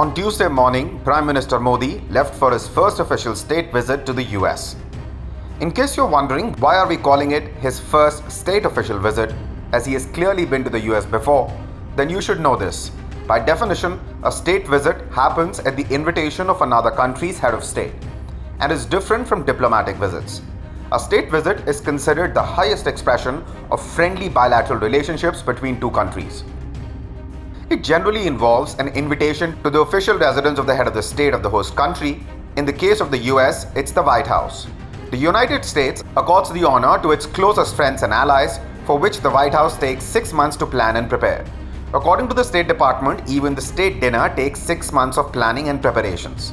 On Tuesday morning, Prime Minister Modi left for his first official state visit to the US. In case you're wondering why are we calling it his first state official visit, as he has clearly been to the US before, then you should know this. By definition, a state visit happens at the invitation of another country's head of state and is different from diplomatic visits. A state visit is considered the highest expression of friendly bilateral relationships between two countries. It generally involves an invitation to the official residence of the head of the state of the host country. In the case of the US, it's the White House. The United States accords the honor to its closest friends and allies, for which the White House takes 6 months to plan and prepare. According to the State Department, even the state dinner takes 6 months of planning and preparations.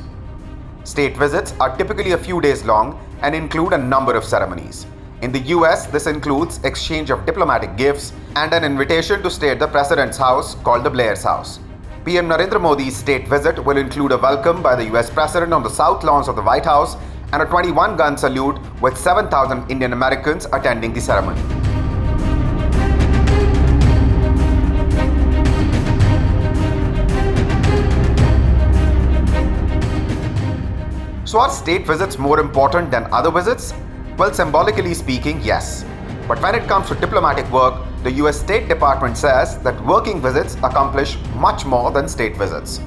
State visits are typically a few days long and include a number of ceremonies. In the US, this includes exchange of diplomatic gifts and an invitation to stay at the President's house called the Blair's House. PM Narendra Modi's state visit will include a welcome by the US President on the south lawns of the White House and a 21-gun salute with 7,000 Indian Americans attending the ceremony. So are state visits more important than other visits? Well, symbolically speaking, yes. But when it comes to diplomatic work, the US State Department says that working visits accomplish much more than state visits.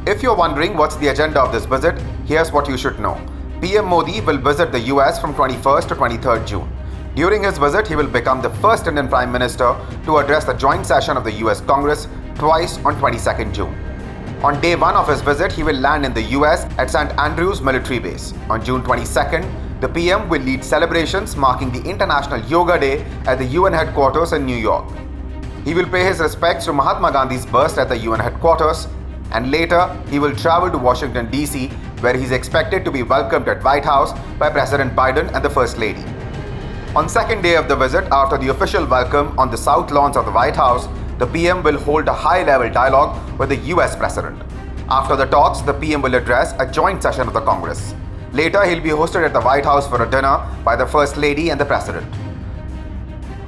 If you're wondering what's the agenda of this visit, here's what you should know. PM Modi will visit the US from 21st to 23rd June. During his visit, he will become the first Indian Prime Minister to address the joint session of the US Congress twice on 22nd June. On day 1 of his visit, he will land in the US at St. Andrews Military Base. On June 22nd, the PM will lead celebrations marking the International Yoga Day at the UN headquarters in New York. He will pay his respects to Mahatma Gandhi's bust at the UN headquarters, and later he will travel to Washington, D.C., where he is expected to be welcomed at White House by President Biden and the First Lady. On second day of the visit, after the official welcome on the south lawns of the White House, the PM will hold a high-level dialogue with the US President. After the talks, the PM will address a joint session of the Congress. Later, he'll be hosted at the White House for a dinner by the First Lady and the President.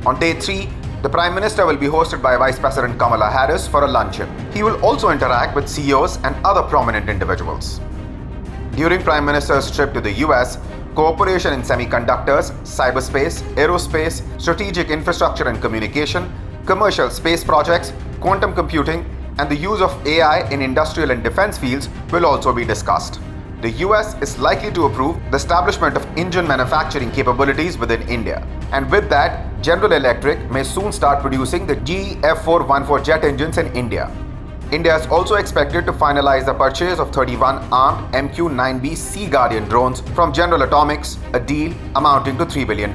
On day 3, the Prime Minister will be hosted by Vice President Kamala Harris for a luncheon. He will also interact with CEOs and other prominent individuals. During Prime Minister's trip to the US, cooperation in semiconductors, cyberspace, aerospace, strategic infrastructure and communication, commercial space projects, quantum computing, and the use of AI in industrial and defense fields will also be discussed. The US is likely to approve the establishment of engine manufacturing capabilities within India. And with that, General Electric may soon start producing the GE F414 jet engines in India. India is also expected to finalize the purchase of 31 armed MQ-9B Sea Guardian drones from General Atomics, a deal amounting to $3 billion.